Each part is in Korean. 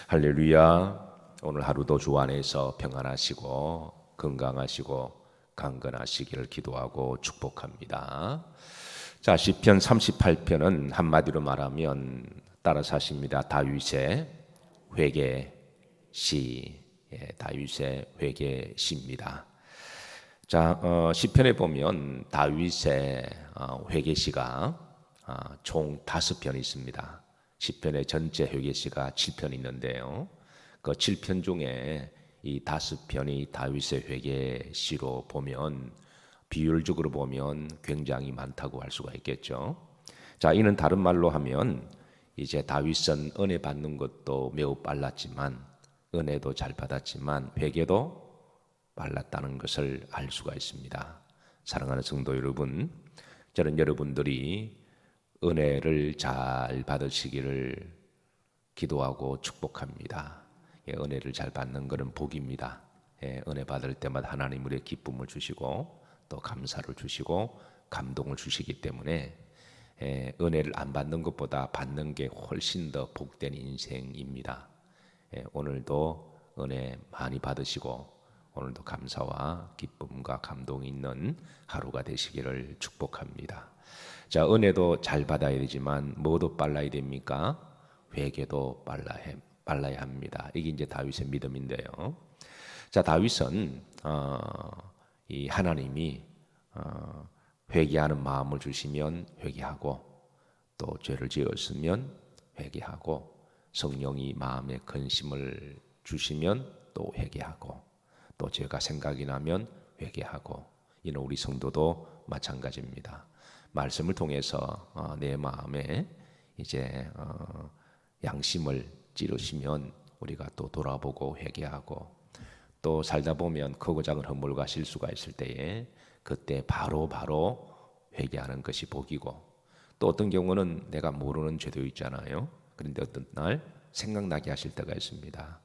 할렐루야. 오늘 하루도 주 안에서 평안하시고 건강하시고 강건하시기를 기도하고 축복합니다. 자, 시편 38편은 한마디로 말하면 따라서 하십니다. 다윗의 회개시. 다윗의 회개시입니다. 자, 시편에 보면 다윗의 회개시가 총 5편이 있습니다. 시편의 전체 회개시가 7편 있는데요. 그 7편 중에 이 5편이 다윗의 회개시로 보면 비율적으로 보면 굉장히 많다고 할 수가 있겠죠. 자, 이는 다른 말로 하면 이제 다윗은 은혜 받는 것도 매우 빨랐지만 은혜도 잘 받았지만 회개도 빨랐다는 것을 알 수가 있습니다. 사랑하는 성도 여러분, 저는 여러분들이 은혜를 잘 받으시기를 기도하고 축복합니다. 은혜를 잘 받는 것은 복입니다. 은혜 받을 때마다 하나님 우리의 기쁨을 주시고 또 감사를 주시고 감동을 주시기 때문에 은혜를 안 받는 것보다 받는 게 훨씬 더 복된 인생입니다. 오늘도 은혜 많이 받으시고 오늘도 감사와 기쁨과 감동이 있는 하루가 되시기를 축복합니다. 자, 은혜도 잘 받아야 되지만 뭐도 빨라야 됩니까? 회개도 빨라야 합니다. 이게 이제 다윗의 믿음인데요. 자, 다윗은 이 하나님이 회개하는 마음을 주시면 회개하고 또 죄를 지었으면 회개하고 성령이 마음에 근심을 주시면 또 회개하고 또 죄가 생각이 나면 회개하고 이는 우리 성도도 마찬가지입니다. 말씀을 통해서 내 마음에 이제 양심을 찌르시면 우리가 또 돌아보고 회개하고 또 살다 보면 크고 작은 허물과 실수가 있을 때에 그때 바로 회개하는 것이 복이고 또 어떤 경우는 내가 모르는 죄도 있잖아요. 그런데 어떤 날 생각나게 하실 때가 있습니다.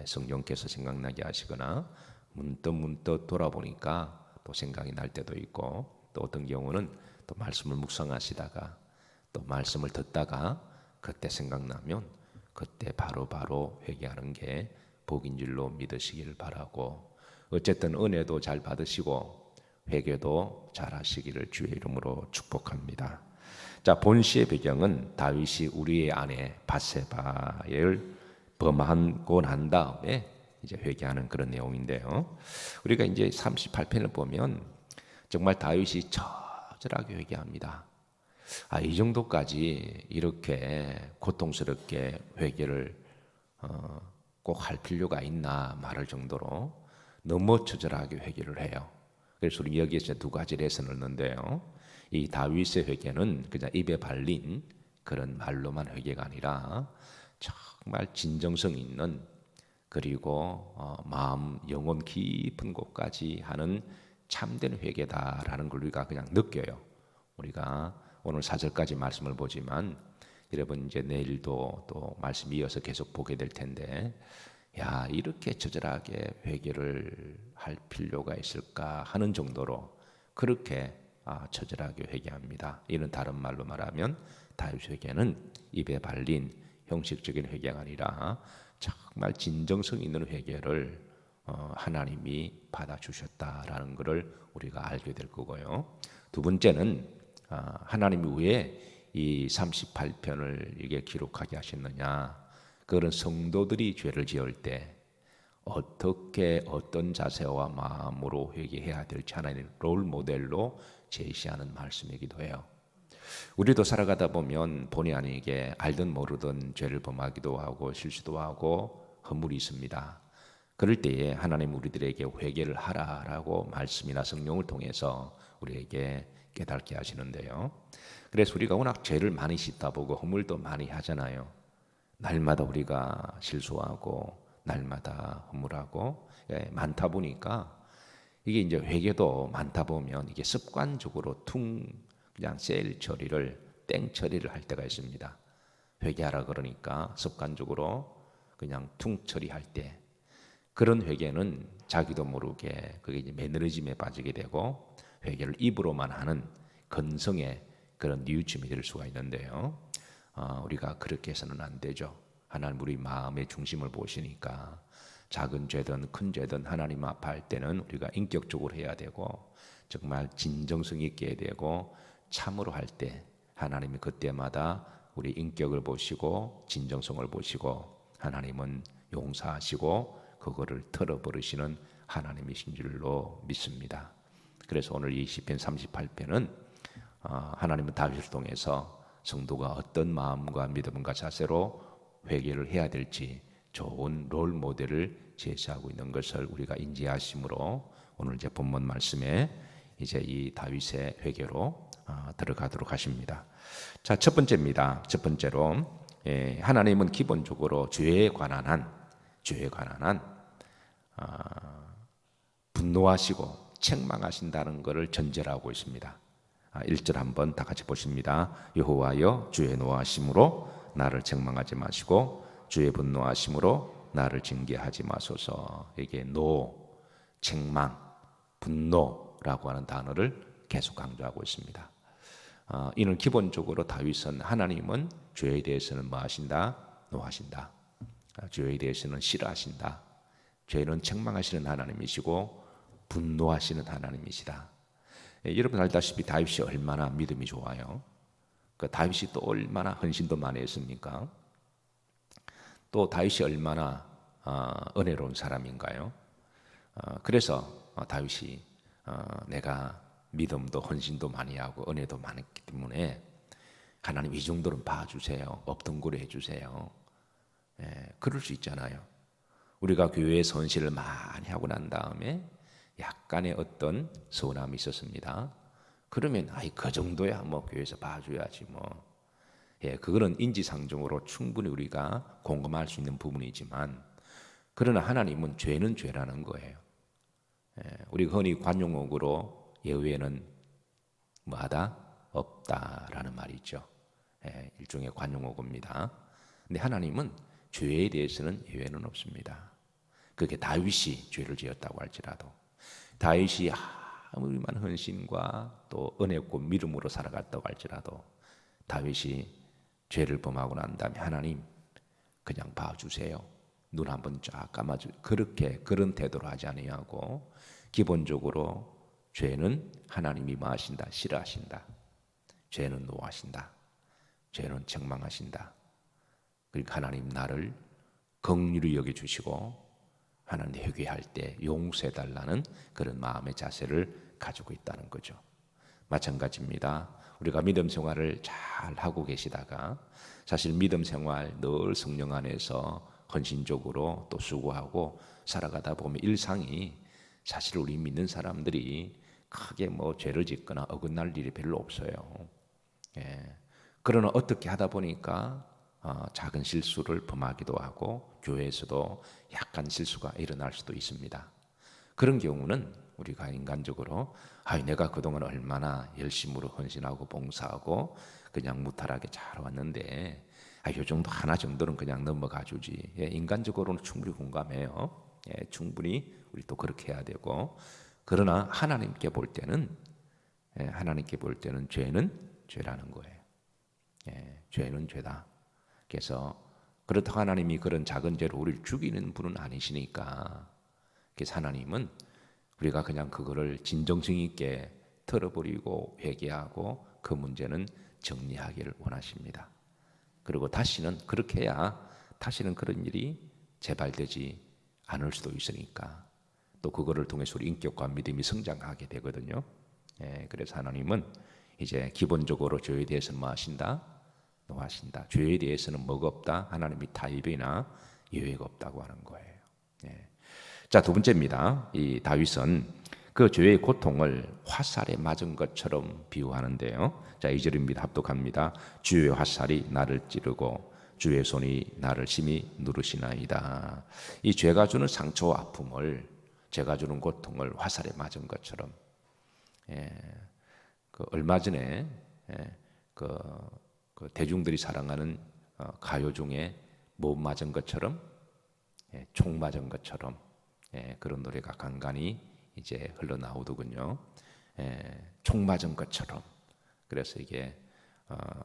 성령께서 생각나게 하시거나 문득 돌아보니까 또 생각이 날 때도 있고 또 어떤 경우는 또 말씀을 묵상하시다가 또 말씀을 듣다가 그때 생각나면 그때 바로 회개하는 게 복인 줄로 믿으시길 바라고 어쨌든 은혜도 잘 받으시고 회개도 잘 하시기를 주의 이름으로 축복합니다. 자, 본시의 배경은 다윗이 우리의 아내 밧세바를 범하고 난 다음에 이제 회개하는 그런 내용인데요. 우리가 이제 38편을 보면 정말 다윗이 처절하게 회개합니다. 이 정도까지 이렇게 고통스럽게 회개를 꼭 할 필요가 있나 말할 정도로 너무 처절하게 회개를 해요. 그래서 우리 여기에서 두 가지 레슨을 넣는데요. 이 다윗의 회개는 그냥 입에 발린 그런 말로만 회개가 아니라 정말 진정성 있는 그리고 마음 영혼 깊은 곳까지 하는 참된 회개다라는 걸 우리가 그냥 느껴요. 우리가 오늘 4절까지 말씀을 보지만 여러분 이제 내일도 또 말씀 이어서 계속 보게 될 텐데 야, 이렇게 처절하게 회개를 할 필요가 있을까 하는 정도로 그렇게 처절하게 회개합니다. 이는 다른 말로 말하면 다윗 회개는 입에 발린 형식적인 회개가 아니라 정말 진정성 있는 회개를 하나님이 받아주셨다라는 것을 우리가 알게 될 거고요. 두 번째는 하나님이 왜 이 38편을 이게 기록하게 하셨느냐. 그런 성도들이 죄를 지을 때 어떻게 어떤 자세와 마음으로 회개해야 될지 하나님 롤 모델로 제시하는 말씀이기도 해요. 우리도 살아가다 보면 본의 아니게 알든 모르든 죄를 범하기도 하고 실수도 하고 허물이 있습니다. 그럴 때에 하나님 우리들에게 회개를 하라라고 말씀이나 성령을 통해서 우리에게 깨닫게 하시는데요. 그래서 우리가 워낙 죄를 많이 씻다 보고 허물도 많이 하잖아요. 날마다 우리가 실수하고 날마다 허물하고 많다 보니까 이게 이제 회개도 많다 보면 이게 습관적으로 그냥 셀 처리를 땡 처리를 할 때가 있습니다. 회개하라 그러니까 습관적으로 그냥 퉁 처리할 때 그런 회개는 자기도 모르게 그게 이제 매너리즘에 빠지게 되고 회개를 입으로만 하는 건성의 그런 뉘우침이 될 수가 있는데요. 우리가 그렇게 해서는 안 되죠. 하나님 우리 마음의 중심을 보시니까 작은 죄든 큰 죄든 하나님 앞에 할 때는 우리가 인격적으로 해야 되고 정말 진정성 있게 해야 되고 참으로 할 때 하나님이 그때마다 우리 인격을 보시고 진정성을 보시고 하나님은 용서하시고 그거를 털어버리시는 하나님이신 줄로 믿습니다. 그래서 오늘 이 시편 38편은 하나님은 다윗을 통해서 성도가 어떤 마음과 믿음과 자세로 회개를 해야 될지 좋은 롤 모델을 제시하고 있는 것을 우리가 인지하심으로 오늘 이제 본문 말씀에 이제 이 다윗의 회개로 들어가도록 하십니다. 자, 첫 번째입니다. 첫 번째로 하나님은 기본적으로 죄에 관한 한 분노하시고 책망하신다는 것을 전제로 하고 있습니다. 1절 한번 다 같이 보십니다. 여호와여 주의 노하심으로 나를 책망하지 마시고 주의 분노하심으로 나를 징계하지 마소서. 이게 책망, 분노라고 하는 단어를 계속 강조하고 있습니다. 이는 기본적으로 다윗은 하나님은 죄에 대해서는 뭐 하신다? 노하신다. 죄에 대해서는 싫어하신다. 죄는 책망하시는 하나님이시고 분노하시는 하나님이시다. 여러분 알다시피 다윗이 얼마나 믿음이 좋아요. 그 다윗이 또 얼마나 헌신도 많이 했습니까? 또 다윗이 얼마나 은혜로운 사람인가요? 그래서 다윗이 내가 믿음도 헌신도 많이 하고 은혜도 많았기 때문에 하나님 이 정도는 봐주세요. 업등구를 해주세요. 그럴 수 있잖아요. 우리가 교회에서 헌신을 많이 하고 난 다음에 약간의 어떤 서운함이 있었습니다. 그러면 그 정도야 뭐 교회에서 봐줘야지 뭐. 그거는 인지상정으로 충분히 우리가 공감할 수 있는 부분이지만 그러나 하나님은 죄는 죄라는 거예요. 우리가 흔히 관용어로 예외는 뭐하다? 없다라는 말이 있죠. 일종의 관용어입니다. 근데 하나님은 죄에 대해서는 예외는 없습니다. 그게 다윗이 죄를 지었다고 할지라도 다윗이 아무리 많은 헌신과 또 은혜고 믿음으로 살아갔다고 할지라도 다윗이 죄를 범하고 난 다음에 하나님 그냥 봐주세요. 눈 한번 쫙 감아주. 그런 태도로 하지 아니하고 기본적으로 죄는 하나님이 뭐 하신다? 싫어하신다. 죄는 노하신다. 죄는 책망하신다. 그러니까 하나님 나를 긍휼히 여겨주시고 하나님 회개할 때 용서해달라는 그런 마음의 자세를 가지고 있다는 거죠. 마찬가지입니다. 우리가 믿음 생활을 잘 하고 계시다가 사실 믿음 생활 늘 성령 안에서 헌신적으로 또 수고하고 살아가다 보면 일상이 사실 우리 믿는 사람들이 크게 뭐 죄를 짓거나 어긋날 일이 별로 없어요. 그러나 어떻게 하다 보니까 작은 실수를 범하기도 하고 교회에서도 약간 실수가 일어날 수도 있습니다. 그런 경우는 우리가 인간적으로 내가 그동안 얼마나 열심으로 헌신하고 봉사하고 그냥 무탈하게 잘 왔는데 이 정도 하나 정도는 그냥 넘어가 주지. 인간적으로는 충분히 공감해요. 충분히 우리 또 그렇게 해야 되고 그러나 하나님께 볼 때는 죄는 죄라는 거예요. 죄는 죄다. 그래서 그렇다고 하나님이 그런 작은 죄로 우리를 죽이는 분은 아니시니까 그래서 하나님은 우리가 그냥 그거를 진정성 있게 털어버리고 회개하고 그 문제는 정리하기를 원하십니다. 그리고 다시는 그렇게 해야 다시는 그런 일이 재발되지 않을 수도 있으니까 또 그거를 통해서 우리 인격과 믿음이 성장하게 되거든요. 그래서 하나님은 이제 기본적으로 죄에 대해서는 뭐 하신다? 노하신다. 죄에 대해서는 뭐가 없다? 하나님이 타협이나 예외가 없다고 하는 거예요. 자, 두 번째입니다. 이 다윗은 그 죄의 고통을 화살에 맞은 것처럼 비유하는데요. 자, 2절입니다. 합독합니다. 주의 화살이 나를 찌르고 주의 손이 나를 심히 누르시나이다. 이 죄가 주는 상처와 아픔을, 죄가 주는 고통을 화살에 맞은 것처럼. 얼마 전에 그 대중들이 사랑하는 가요 중에 뭐 맞은 것처럼, 총 맞은 것처럼 그런 노래가 간간히 이제 흘러나오더군요. 총 맞은 것처럼. 그래서 이게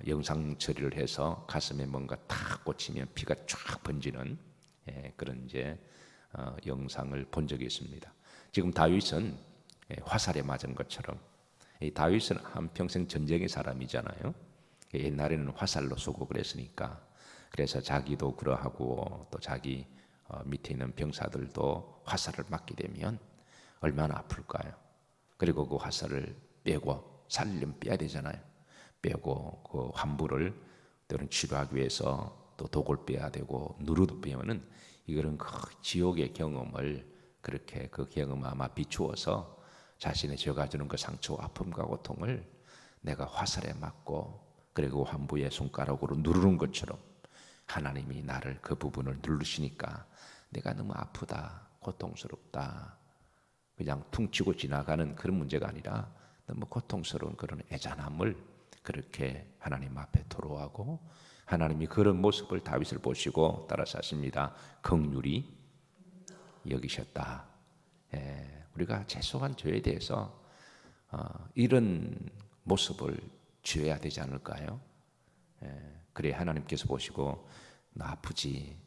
영상 처리를 해서 가슴에 뭔가 탁 꽂히면 피가 쫙 번지는 그런 이제 영상을 본 적이 있습니다. 지금 다윗은 화살에 맞은 것처럼, 이 다윗은 한평생 전쟁의 사람이잖아요. 옛날에는 화살로 쏘고 그랬으니까, 그래서 자기도 그러하고 또 자기 밑에 있는 병사들도 화살을 맞게 되면 얼마나 아플까요? 그리고 그 화살을 빼고 살리려면 빼야 되잖아요. 빼고 그 환부를 또는 치료하기 위해서 또 독을 빼야 되고 누르도 빼면은 이거는 그 지옥의 경험을 그렇게 그 경험 아마 비추어서 자신의 죄가 주는 그 상처와 아픔과 고통을 내가 화살에 맞고 그리고 환부의 손가락으로 누르는 것처럼 하나님이 나를 그 부분을 누르시니까 내가 너무 아프다, 고통스럽다, 그냥 퉁치고 지나가는 그런 문제가 아니라 너무 고통스러운 그런 애잔함을 그렇게 하나님 앞에 토로하고 하나님이 그런 모습을 다윗을 보시고 따라서 하십니다. 긍휼히 여기셨다. 우리가 최소한 죄에 대해서 이런 모습을 지어야 되지 않을까요? 그래 하나님께서 보시고 나 아프지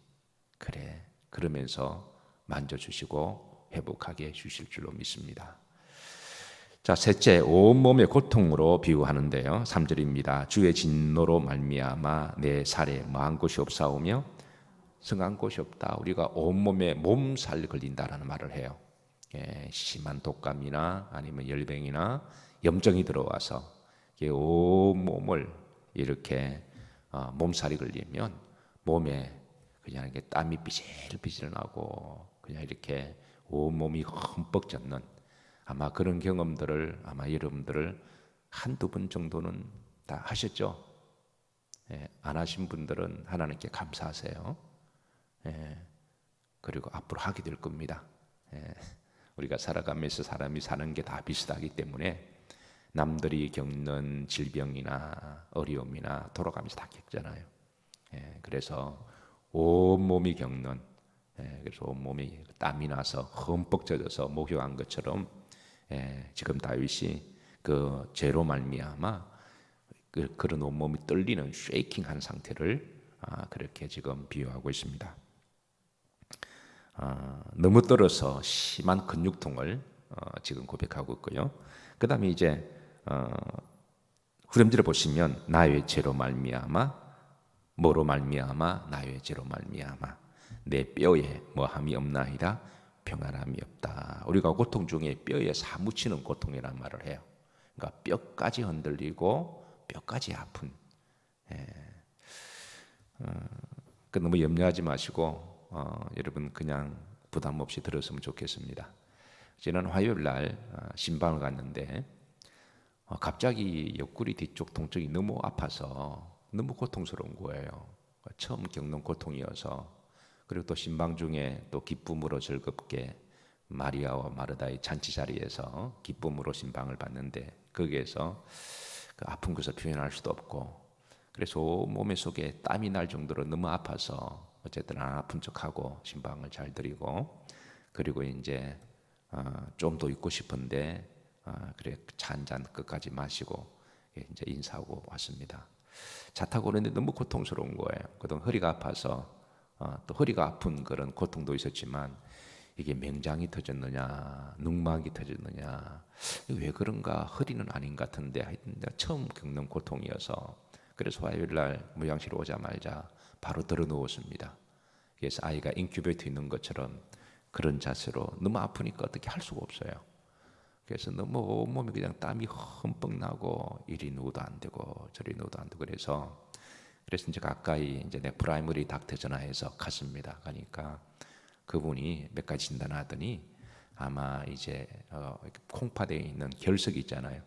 그래 그러면서 만져주시고 회복하게 해주실 줄로 믿습니다. 자, 셋째, 온몸의 고통으로 비유하는데요. 3절입니다. 주의 진노로 말미암아 내 살에 망한 곳이 없사오며 성한 곳이 없다. 우리가 온몸에 몸살 걸린다라는 말을 해요. 심한 독감이나 아니면 열병이나 염증이 들어와서 온몸을 이렇게 몸살이 걸리면 몸에 그냥 이렇게 땀이 삐질삐질 나고 그냥 이렇게 온몸이 흠뻑 젖는 아마 그런 경험들을 아마 여러분들을 한두 번 정도는 다 하셨죠? 안 하신 분들은 하나님께 감사하세요. 그리고 앞으로 하게 될 겁니다. 우리가 살아가면서 사람이 사는 게 다 비슷하기 때문에 남들이 겪는 질병이나 어려움이나 돌아가면서 다 겪잖아요. 그래서 온몸이 겪는 그래서 온몸이 땀이 나서 흠뻑 젖어서 목욕한 것처럼 지금 다윗이 그 죄로 말미암아 그런 온몸이 떨리는 쉐이킹한 상태를 그렇게 지금 비유하고 있습니다. 너무 떨어서 심한 근육통을 지금 고백하고 있고요. 그 다음에 이제 후렴지를 보시면 나의 죄로 말미암아 뭐로 말미암아 나의 죄로 말미암아 내 뼈에 뭐함이 없나이다 평안함이 없다. 우리가 고통 중에 뼈에 사무치는 고통이라는 말을 해요. 그러니까 뼈까지 흔들리고 뼈까지 아픈. 그 너무 염려하지 마시고 여러분 그냥 부담 없이 들었으면 좋겠습니다. 지난 화요일 날 신방을 갔는데 갑자기 옆구리 뒤쪽 통증이 너무 아파서 너무 고통스러운 거예요. 처음 겪는 고통이어서 그리고 또 신방 중에 또 기쁨으로 즐겁게 마리아와 마르다의 잔치 자리에서 기쁨으로 신방을 받는데 거기에서 그 아픈 것을 표현할 수도 없고 그래서 몸의 속에 땀이 날 정도로 너무 아파서 어쨌든 안 아픈 척하고 신방을 잘 드리고 그리고 이제 좀 더 있고 싶은데 그래 차 한 잔 끝까지 마시고 이제 인사하고 왔습니다. 차 타고 오는데 너무 고통스러운 거예요. 그동안 허리가 아파서 또 허리가 아픈 그런 고통도 있었지만 이게 맹장이 터졌느냐 눅막이 터졌느냐 왜 그런가 허리는 아닌 것 같은데 하여튼 내가 처음 겪는 고통이어서 그래서 화요일날 무양실 오자마자 바로 들어 누웠습니다. 그래서 아이가 인큐베이터 있는 것처럼 그런 자세로 너무 아프니까 어떻게 할 수가 없어요. 그래서 너무 온몸이 그냥 땀이 흠뻑 나고 이리 누워도 안 되고 저리 누워도 안 되고 그래서 이제 가까이 이제 내 프라이머리 닥터 전화해서 갔습니다. 가니까 그분이 몇 가지 진단하더니 아마 이제 콩팥에 있는 결석이 있잖아요.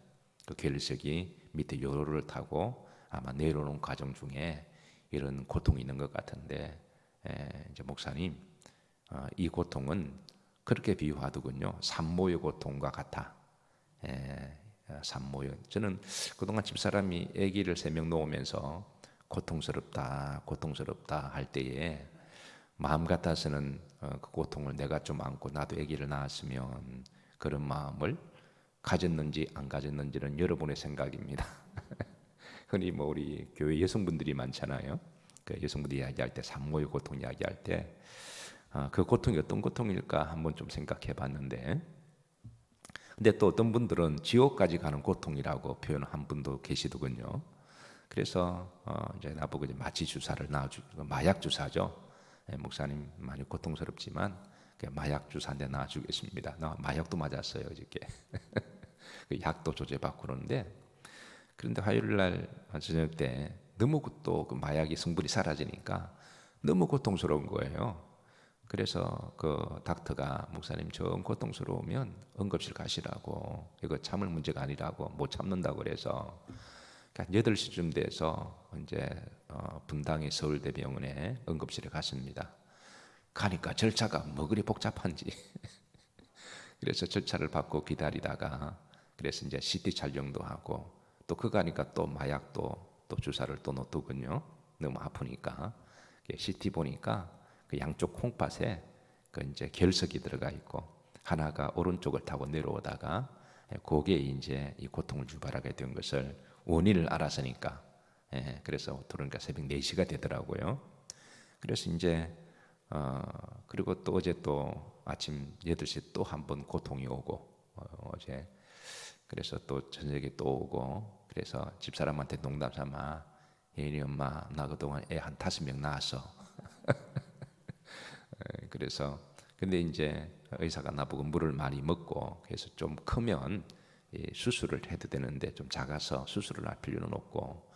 그 결석이 밑에 요로를 타고 아마 내려오는 과정 중에 이런 고통이 있는 것 같은데 이제 목사님 이 고통은 그렇게 비유하더군요. 산모의 고통과 같아. 산모의 저는 그동안 집사람이 아기를 3명 놓으면서 고통스럽다 할 때에 마음 같아서는 그 고통을 내가 좀 안고 나도 아기를 낳았으면 그런 마음을 가졌는지 안 가졌는지는 여러분의 생각입니다. 흔히 뭐 우리 교회 여성분들이 많잖아요. 그 여성분들이 이야기할 때 산모의 고통 이야기할 때 그 고통이 어떤 고통일까 한번 좀 생각해 봤는데, 근데 또 어떤 분들은 지옥까지 가는 고통이라고 표현한 분도 계시더군요. 그래서 이제 나보고 이제 마취 주사를 놔주고, 마약 주사죠. 예, 목사님 많이 고통스럽지만 마약 주사인데 놔주겠습니다. 나 마약도 맞았어요 어저께. 그 약도 조제받고 그러는데, 그런데 화요일 날 저녁 때 너무 또 그 마약이 성분이 사라지니까 너무 고통스러운 거예요. 그래서 그 닥터가 목사님 좀 고통스러우면 응급실 가시라고, 이거 참을 문제가 아니라고, 못 참는다고 그래서 8시쯤 돼서 이제 분당의 서울대병원에 응급실에 갔습니다. 가니까 절차가 뭐 그리 복잡한지 그래서 절차를 받고 기다리다가, 그래서 이제 CT 촬영도 하고, 또 그거 하니까 또 마약도 또 주사를 또 놓더군요. 너무 아프니까. CT 보니까 그 양쪽 콩팥에 그 이제 결석이 들어가 있고, 하나가 오른쪽을 타고 내려오다가 그게 이제 이 고통을 유발하게 된 것을 원인을 알았으니까, 그래서 그러니까 새벽 4시가 되더라고요. 그래서 이제 그리고 또 어제 또 아침 8시 또 한 번 고통이 오고, 어제 그래서 또 저녁에 또 오고, 그래서 집사람한테 농담 삼아, 예인이 엄마 나 그동안 애 한 5명 낳았어. 그래서 근데 이제 의사가 나보고 물을 많이 먹고, 그래서 좀 크면 수술을 해도 되는데 좀 작아서 수술을 할 필요는 없고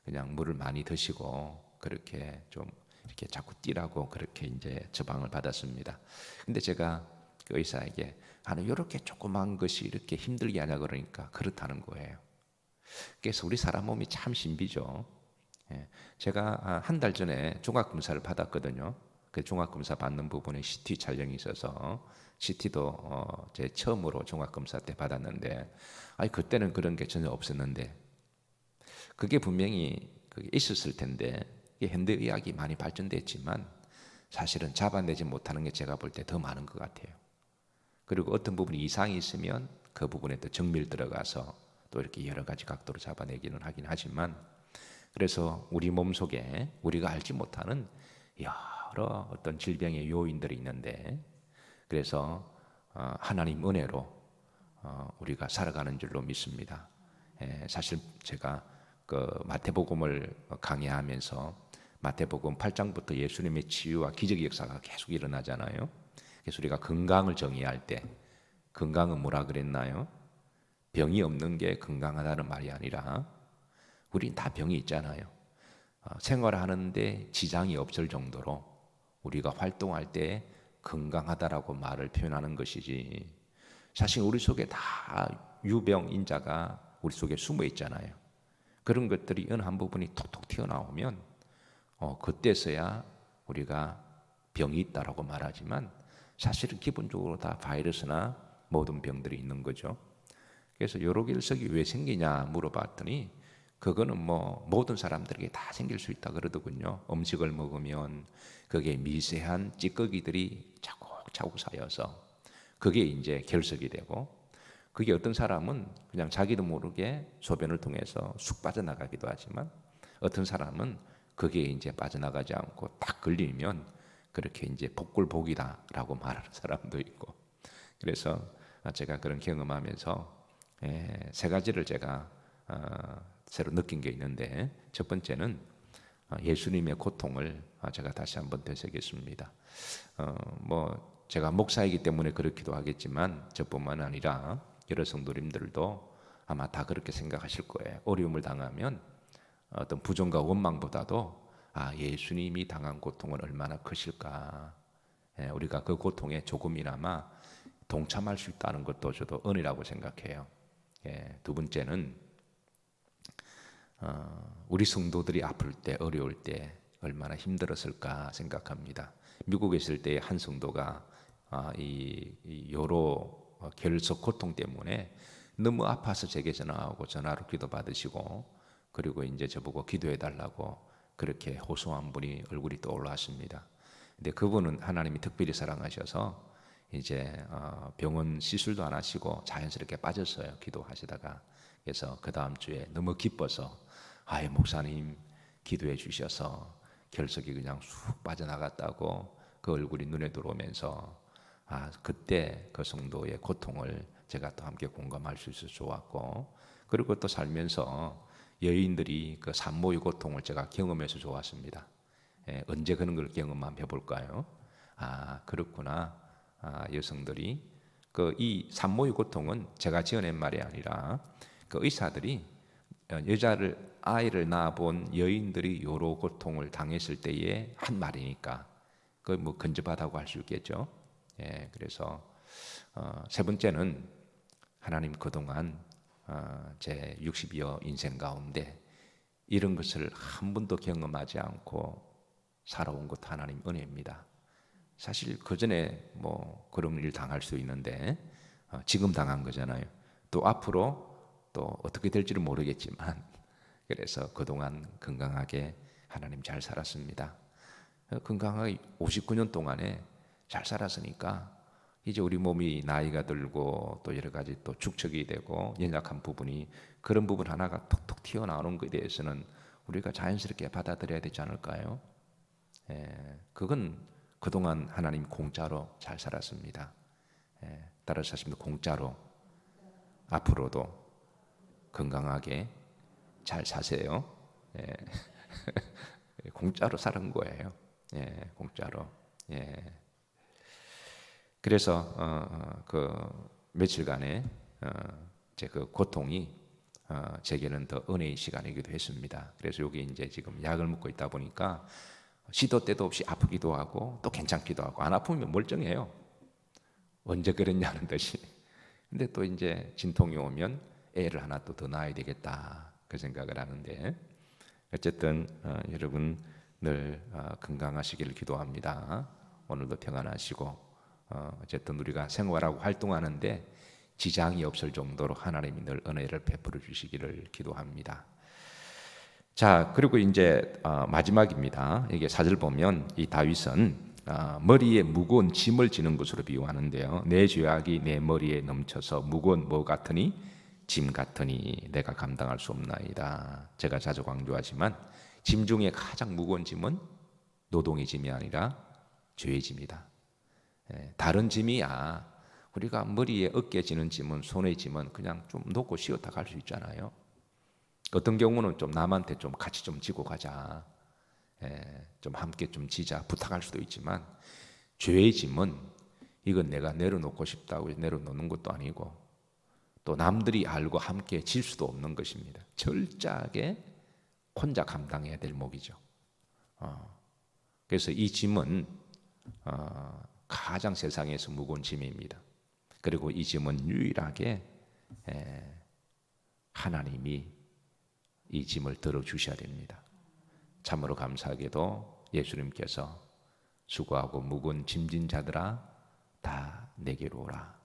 그냥 물을 많이 드시고 그렇게 좀 이렇게 자꾸 뛰라고 그렇게 이제 처방을 받았습니다. 근데 제가 그 의사에게 이렇게 조그만 것이 이렇게 힘들게 하냐 그러니까 그렇다는 거예요. 그래서 우리 사람 몸이 참 신비죠. 제가 한 달 전에 종합검사를 받았거든요. 그 종합검사 받는 부분에 CT 촬영이 있어서 CT도 제 처음으로 종합검사 때 받았는데, 그때는 그런 게 전혀 없었는데, 그게 분명히 그게 있었을 텐데, 현대의학이 많이 발전됐지만 사실은 잡아내지 못하는 게 제가 볼 때 더 많은 것 같아요. 그리고 어떤 부분이 이상이 있으면 그 부분에 또 정밀 들어가서 또 이렇게 여러 가지 각도로 잡아내기는 하긴 하지만, 그래서 우리 몸 속에 우리가 알지 못하는 여러 어떤 질병의 요인들이 있는데, 그래서 하나님 은혜로 우리가 살아가는 줄로 믿습니다. 사실 제가 그 마태복음을 강의하면서 마태복음 8장부터 예수님의 치유와 기적의 역사가 계속 일어나잖아요. 그래서 우리가 건강을 정의할 때 건강은 뭐라 그랬나요? 병이 없는 게 건강하다는 말이 아니라 우린 다 병이 있잖아요. 생활하는데 지장이 없을 정도로 우리가 활동할 때 건강하다라고 말을 표현하는 것이지, 사실 우리 속에 다 유병 인자가 우리 속에 숨어 있잖아요. 그런 것들이 어느 한 부분이 톡톡 튀어나오면 그때서야 우리가 병이 있다라고 말하지만, 사실은 기본적으로 다 바이러스나 모든 병들이 있는 거죠. 그래서 요로결석이 왜 생기냐 물어봤더니 그거는 뭐 모든 사람들에게 다 생길 수 있다 그러더군요. 음식을 먹으면 그게 미세한 찌꺼기들이 차곡차곡 쌓여서 그게 이제 결석이 되고, 그게 어떤 사람은 그냥 자기도 모르게 소변을 통해서 쑥 빠져나가기도 하지만, 어떤 사람은 그게 이제 빠져나가지 않고 딱 걸리면 그렇게 이제 복골복이다라고 말하는 사람도 있고. 그래서 제가 그런 경험하면서 3가지를 제가 새로 느낀 게 있는데, 첫 번째는 예수님의 고통을 제가 다시 한번 되새겼습니다. 뭐 제가 목사이기 때문에 그렇기도 하겠지만 저뿐만 아니라 여러 성도님들도 아마 다 그렇게 생각하실 거예요. 어려움을 당하면 어떤 부정과 원망보다도 예수님이 당한 고통은 얼마나 크실까, 우리가 그 고통에 조금이나마 동참할 수 있다는 것도 저도 은혜라고 생각해요. 두 번째는 우리 성도들이 아플 때 어려울 때 얼마나 힘들었을까 생각합니다. 미국에 있을 때 한 성도가 이 여로 결석 고통 때문에 너무 아파서 제게 전화하고 전화로 기도 받으시고, 그리고 이제 저보고 기도해 달라고 그렇게 호소한 분이 얼굴이 떠올랐습니다. 근데 그분은 하나님이 특별히 사랑하셔서 이제 병원 시술도 안 하시고 자연스럽게 빠졌어요. 기도하시다가. 그래서 그 다음 주에 너무 기뻐서 아예 목사님 기도해 주셔서 결석이 그냥 쑥 빠져나갔다고 그 얼굴이 눈에 들어오면서 그때 그 성도의 고통을 제가 또 함께 공감할 수 있어서 좋았고, 그리고 또 살면서 여인들이 그 산모의 고통을 제가 경험해서 좋았습니다. 언제 그런 걸 경험만 해볼까요? 그렇구나. 여성들이 이 산모의 고통은 제가 지어낸 말이 아니라 그 의사들이 아이를 낳아본 여인들이 요로 고통을 당했을 때에 한 말이니까 그 뭐 근접하다고 할 수 있겠죠. 그래서 세 번째는 하나님 그동안 제 60여 인생 가운데 이런 것을 한 번도 경험하지 않고 살아온 것 하나님 은혜입니다. 사실 그 전에 뭐 그런 일 당할 수 있는데 지금 당한 거잖아요. 또 앞으로 또 어떻게 될지는 모르겠지만 그래서 그동안 건강하게 하나님 잘 살았습니다. 건강하게 59년 동안에 잘 살았으니까 이제 우리 몸이 나이가 들고 또 여러 가지 또 축척이 되고 연약한 부분이 그런 부분 하나가 톡톡 튀어나오는 것에 대해서는 우리가 자연스럽게 받아들여야 되지 않을까요? 그건 그동안 하나님 공짜로 잘 살았습니다. 따라서 하십니다. 공짜로 앞으로도 건강하게 잘 사세요. 공짜로 사는 거예요. 공짜로. 그래서 그 며칠간의 제 그 고통이 제게는 더 은혜의 시간이기도 했습니다. 그래서 여기 이제 지금 약을 먹고 있다 보니까 시도 때도 없이 아프기도 하고 또 괜찮기도 하고, 안 아프면 멀쩡해요. 언제 그랬냐는 듯이. 근데 또 이제 진통이 오면 애를 하나 또 더 낳아야 되겠다 그 생각을 하는데, 어쨌든 여러분 늘 건강하시기를 기도합니다. 오늘도 평안하시고 어쨌든 우리가 생활하고 활동하는데 지장이 없을 정도로 하나님이 늘 은혜를 베풀어 주시기를 기도합니다. 자, 그리고 이제 마지막입니다. 이게 4절 보면 이 다윗은 머리에 무거운 짐을 지는 것으로 비유하는데요. 내 죄악이 내 머리에 넘쳐서 무거운 뭐 같으니? 짐 같으니 내가 감당할 수 없나이다. 제가 자주 강조하지만 짐 중에 가장 무거운 짐은 노동의 짐이 아니라 죄의 짐이다. 다른 짐이야 우리가 머리에 어깨에 지는 짐은, 손에 짐은 그냥 좀 놓고 쉬었다 갈 수 있잖아요. 어떤 경우는 좀 남한테 좀 같이 좀 지고 가자, 좀 함께 좀 지자 부탁할 수도 있지만, 죄의 짐은 이건 내가 내려놓고 싶다고 내려놓는 것도 아니고 또 남들이 알고 함께 질 수도 없는 것입니다. 철저하게 혼자 감당해야 될 몫이죠. 그래서 이 짐은 가장 세상에서 무거운 짐입니다. 그리고 이 짐은 유일하게 하나님이 이 짐을 들어주셔야 됩니다. 참으로 감사하게도 예수님께서 수고하고 무거운 짐진 자들아 다 내게로 오라.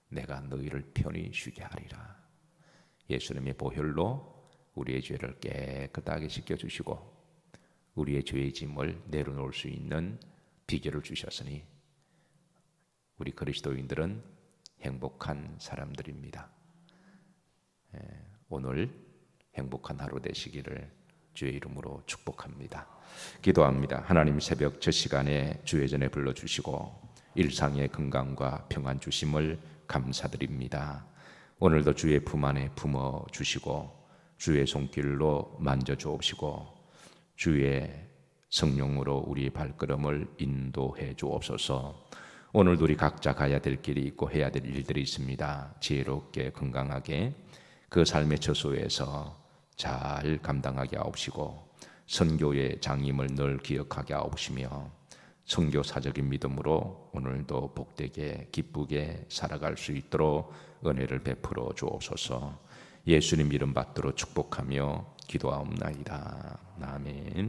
내가 너희를 편히 쉬게 하리라. 예수님의 보혈로 우리의 죄를 깨끗하게 씻겨주시고 우리의 죄의 짐을 내려놓을 수 있는 비결을 주셨으니 우리 그리스도인들은 행복한 사람들입니다. 오늘 행복한 하루 되시기를 주의 이름으로 축복합니다. 기도합니다. 하나님, 새벽 저 시간에 주의 전에 불러주시고 일상의 건강과 평안 주심을 감사드립니다. 오늘도 주의 품 안에 품어주시고 주의 손길로 만져주옵시고 주의 성령으로 우리의 발걸음을 인도해 주옵소서. 오늘도 우리 각자 가야 될 길이 있고 해야 될 일들이 있습니다. 지혜롭게 건강하게 그 삶의 처소에서 잘 감당하게 하옵시고 선교의 장임을 늘 기억하게 하옵시며 선교사적인 믿음으로 오늘도 복되게 기쁘게 살아갈 수 있도록 은혜를 베풀어 주옵소서. 예수님 이름 받들어 축복하며 기도하옵나이다. 아멘.